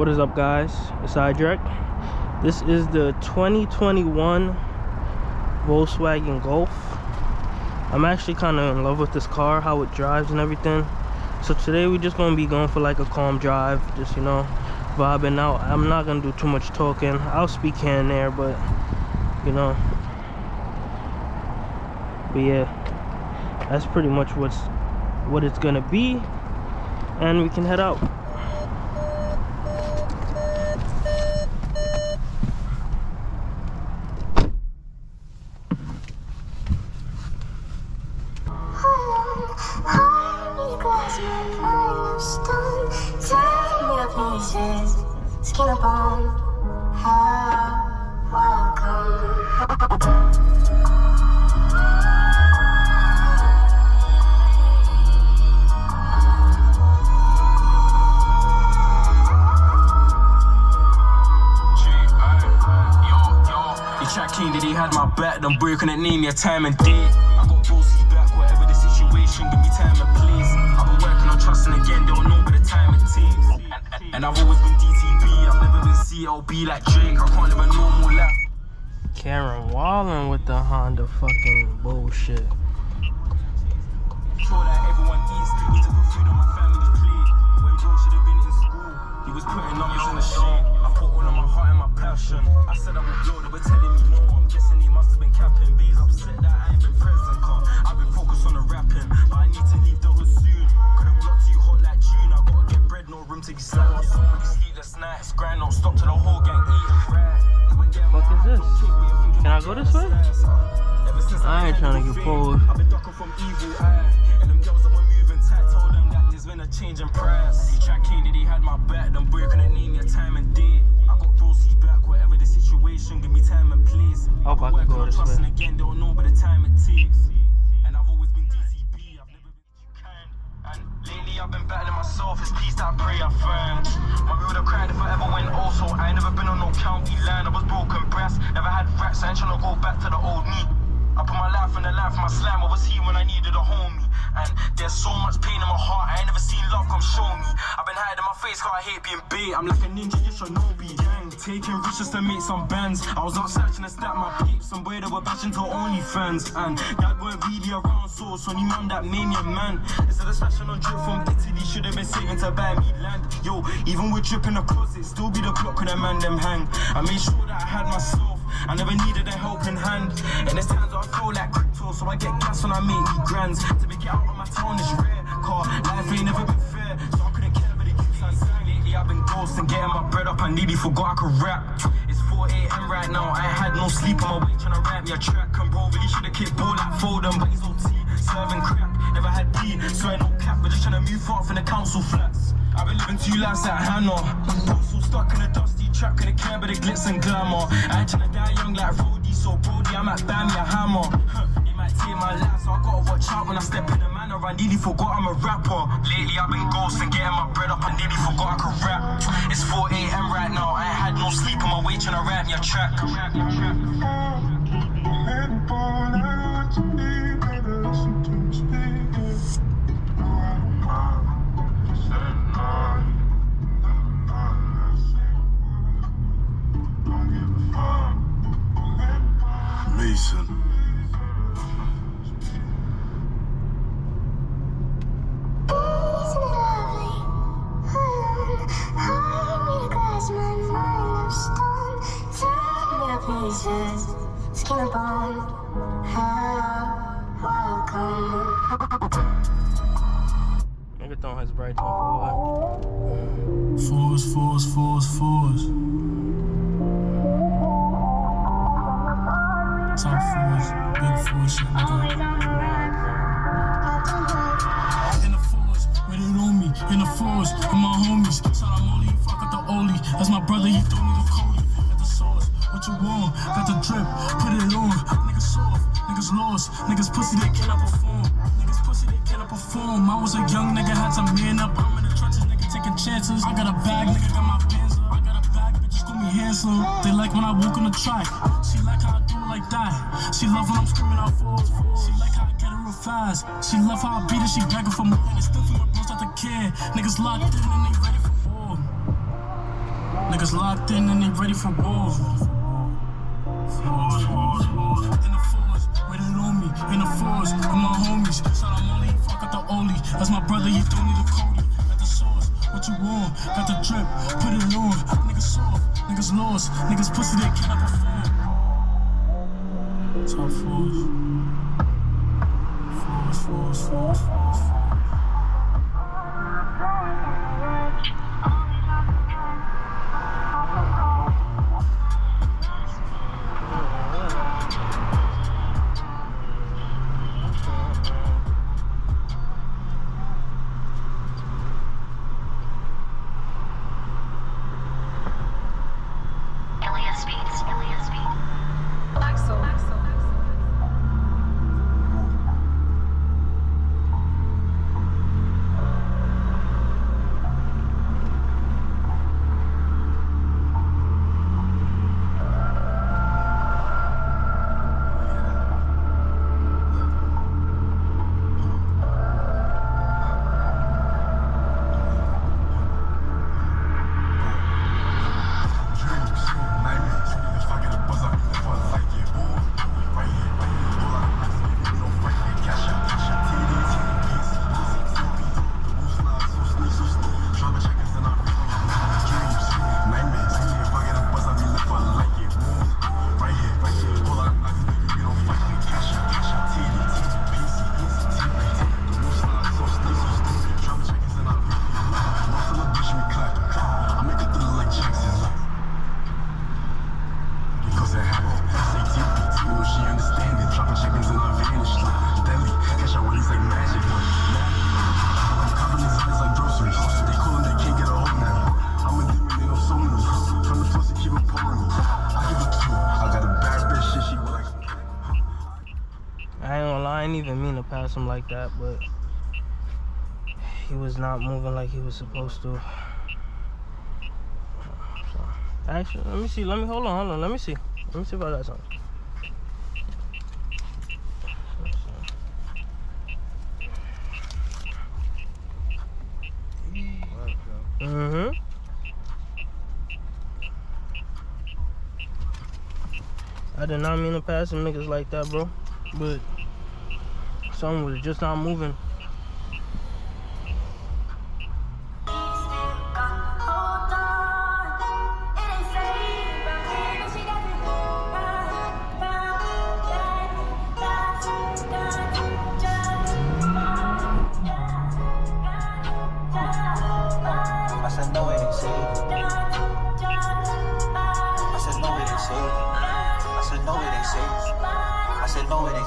What is up, guys? It's iiDreq. This is the 2021 Volkswagen Golf. I'm actually kind of in love with this car, how it drives and everything. So today we're just going to be going for like a calm drive, just, you know, vibing out. I'm not going to do too much talking. I'll speak here and there, but, you know. But yeah, that's pretty much what it's going to be. And we can head out. Skin up on how welcome. King that he had my back, them boy couldn't name your time and date. I got Volkswagen back, whatever the situation, give me time and place. I've been working on trusting again, don't know but the time it takes. And I've always been DTB, I've never been CLB like Drake, I can't live a normal life. Karen Wallen with the Honda fucking bullshit. Sure that everyone eats, need to put food on my family's plate. When bro should have been in school, he was putting numbers in the shade. I put all of my heart and my passion. I said I would blow, they were telling me no. I'm guessing he must have been capping. B's upset that I ain't been present, car. I've been focused on the rapping, but I need to leave the hood soon. Couldn't block too hot like June. I gotta get bread, no room to be slack. So many sleepless nights, grind, don't stop till the whole gang eating right. What is this? Can I go this way? I ain't trying to get pulled. I've been ducking from evil eye, and them girls that were moving tight told them that there's been a change in price. He tried king that he had my back, them boy couldn't name your time and date. I got Volkswagen back, whatever the situation, give me time and place. I'll back and go this way. Again, don't know but the time it takes. And I've always been DTB, I've never been too kind. And lately I've been battling myself, it's peace that I pray I find. My would have cried if I ever went also. I ain't never been on no county line, I was broken brass. Never had rats, I ain't tryna go back to the old me. I put my life in the life of my slam, I was here when I needed a homie. And there's so much pain in my heart, I ain't never seen love come show me. I've been hiding my face cause I hate being bait. I'm like a ninja, you should know be gang. Taking riches to make some bands. I was out searching to stack my peeps, some boy that were bashing to OnlyFans. And that weren't really around, so it's only man that made me a man. Instead of smashing on drip from Italy, should have been saving to buy me land. Yo, even with drip in the closet, still be the block when a man them hang. I made sure that I had myself, I never needed a helping hand. And there's times I feel like crypto, so I get gas when I make me grands. To make it out of my town is rare, car life ain't never been fair, so I couldn't care for the youths and sang. Lately I've been ghosting, getting my bread up, I nearly forgot I could rap. It's 4 AM right now, I ain't had no sleep on my way trying to write me a track. And bro really should've kicked ball like Foden, but he's OT, serving crack. Never had D, so I no cap, but just trying to move far from the council flats. I've been living 2 lives at Hannah, so stuck in a dusty trap, couldn't care about the glitz and glamour. I ain't trying to die young like Roddy, so Brody, I might buy me a hammer. It might take my life, so I gotta watch out when I step in the manor. I nearly forgot I'm a rapper. Lately I've been ghosting, getting my bread up, I nearly forgot I could rap. It's 4 AM right now, I ain't had no sleep on my way trying to write me a track. Skin up on how welcome. Nigga throwing his bright on forward. Force. Some force, big force, shit, nigga. In the force, with it on me, in the force, with my homies. Shout out Molly, fuck up the Oli. That's my brother, he threw me the Cody. At the sauce, what you want? Got the drip, put it on. Niggas soft, niggas lost, niggas pussy, they cannot perform. Niggas pussy, they cannot perform. I was a young nigga, had to man up. I'm in the trenches, nigga taking chances. I got a bag, nigga got my bands up. I got a bag, bitches call me handsome. They like when I walk on the track. She like how I do it like that. She love when I'm screaming out force. She like how I get it real fast. She love how I beat it, she begging for more. And it's still for my bros out the kid. Niggas locked in and they ready for war. Niggas locked in and they ready for war. In the force, waiting on me. In the force, with my homies. Said I'm only, fuck out the Oli. That's my brother, he threw me the Cody. Got the sauce, what you want? Got the drip, put it on. Niggas soft, niggas lost. Niggas pussy, they cannot perform. Top force. Force. I didn't even mean to pass him like that, but he was not moving like he was supposed to. So, actually, let me see. Hold on. Let me see if I got something. I did not mean to pass some niggas like that, bro. But someone was just not moving.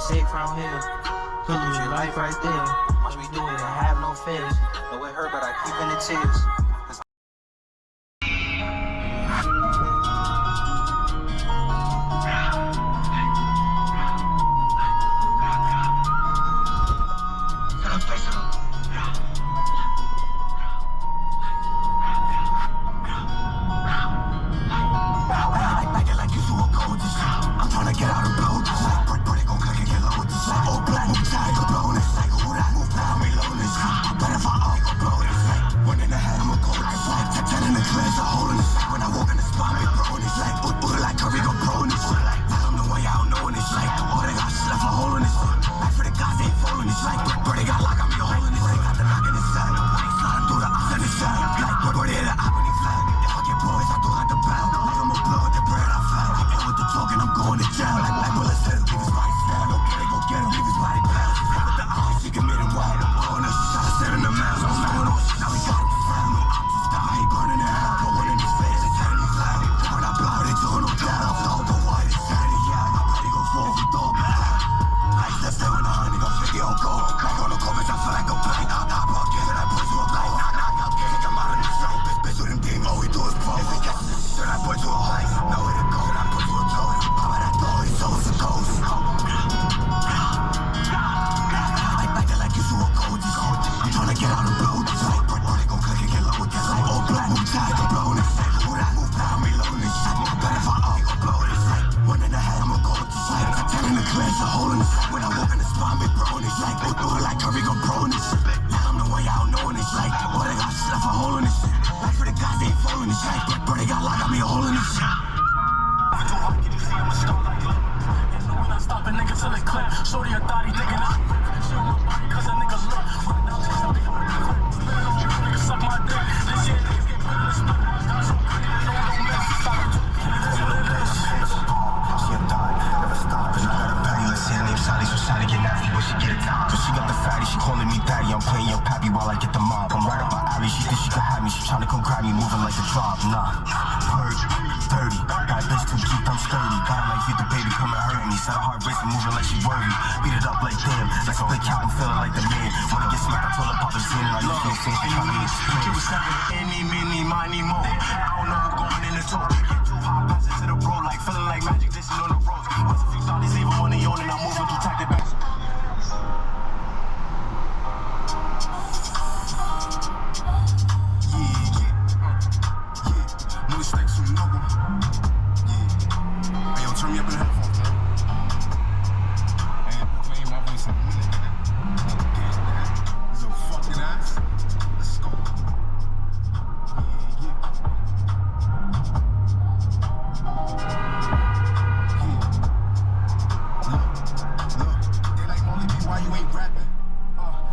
Safe around here, could lose your life right there. Watch me do it and have no fears. Know it hurt, but I keep in the tears. Bro, they got locked, got me a hole in this shit. Stopping niggas till they clip. Shorty a thotty thinking it's she on my body cause a nigga lit. Right now niggas suck my dick. This shit niggas get put in the split. Got so pretty they don't miss. Stop it. She a thot, never stop. And I got a patty, let's see her name Sally. So Sally get nasty when she get it down. So she got the fatty, she calling me daddy. I'm playing your pappy while I get the mob. I'm right up my alley, she think she can have me. She tryna come grab me, moving like a drop. Nah, purge, 30. That bitch too cute, I'm sturdy. Got her like feed the baby, come and hurt me. Set her heart racing, moving like she worried. Beat it up like damn, like a big cat, I'm feeling like the man. Wanna get smacked, I told her pop the scene. And I look in the face, she tryna make it clear. Any, mini, miny, mo. I don't know who's going in the toe. Get too hot, pass it to the bro, like feeling like magic, dissing on the ropes. Once a few thoughts, even when they on and I'm moving through tactic back. No stacks from Noble. Hey, yo, turn me up in the headphones, man. Hey, playing my voice in a minute, nigga. He's a fucking ass. Let's go. Look, they like Molly B, why you ain't rapping?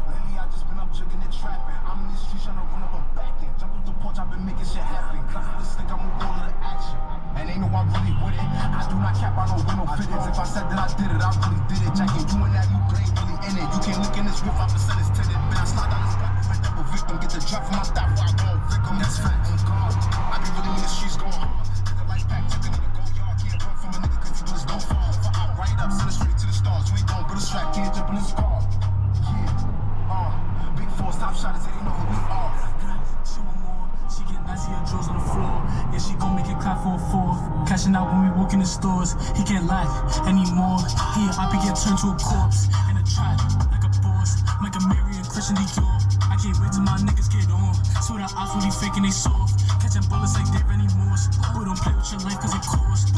Lately I just been up jugging and trapping. I'm in the street trying to run up a back end. Jump off the porch, I've been making shit happen. Cause of this stick, I'm a roll of the action. And ain't no I'm really with it. I do not cap, I don't win no fittings. If I said that I did it, I really did it. Jackie, you and that, you ain't really in it. You can't look in this whip, 5% is tinted. But I slide down this back, prevent double victim. Get the drop from my thigh while I go and flick them. That's fact, I'm gone. I be really in the streets going hard. Get the life back, chicken in the go yard. Can't run from a nigga cause he just don't fall. If I out right up, send it straight to the stars. You ain't gon' put a strap, can't jump in his car. Yeah, big four stop shotters, they know who we are. She want more, she get nasty, her drills on the floor. Yeah, she gon' make it clap for a four. Cashing out when we walk in the stores. He can't laugh anymore. He a hoppy get turned to a corpse. In a trap, like a boss. Like a Mary and Christian Dior. I can't wait till my niggas get on. So the odds really faking they soft. Catching bullets like they're any Morse. But don't play with your life cause it costs.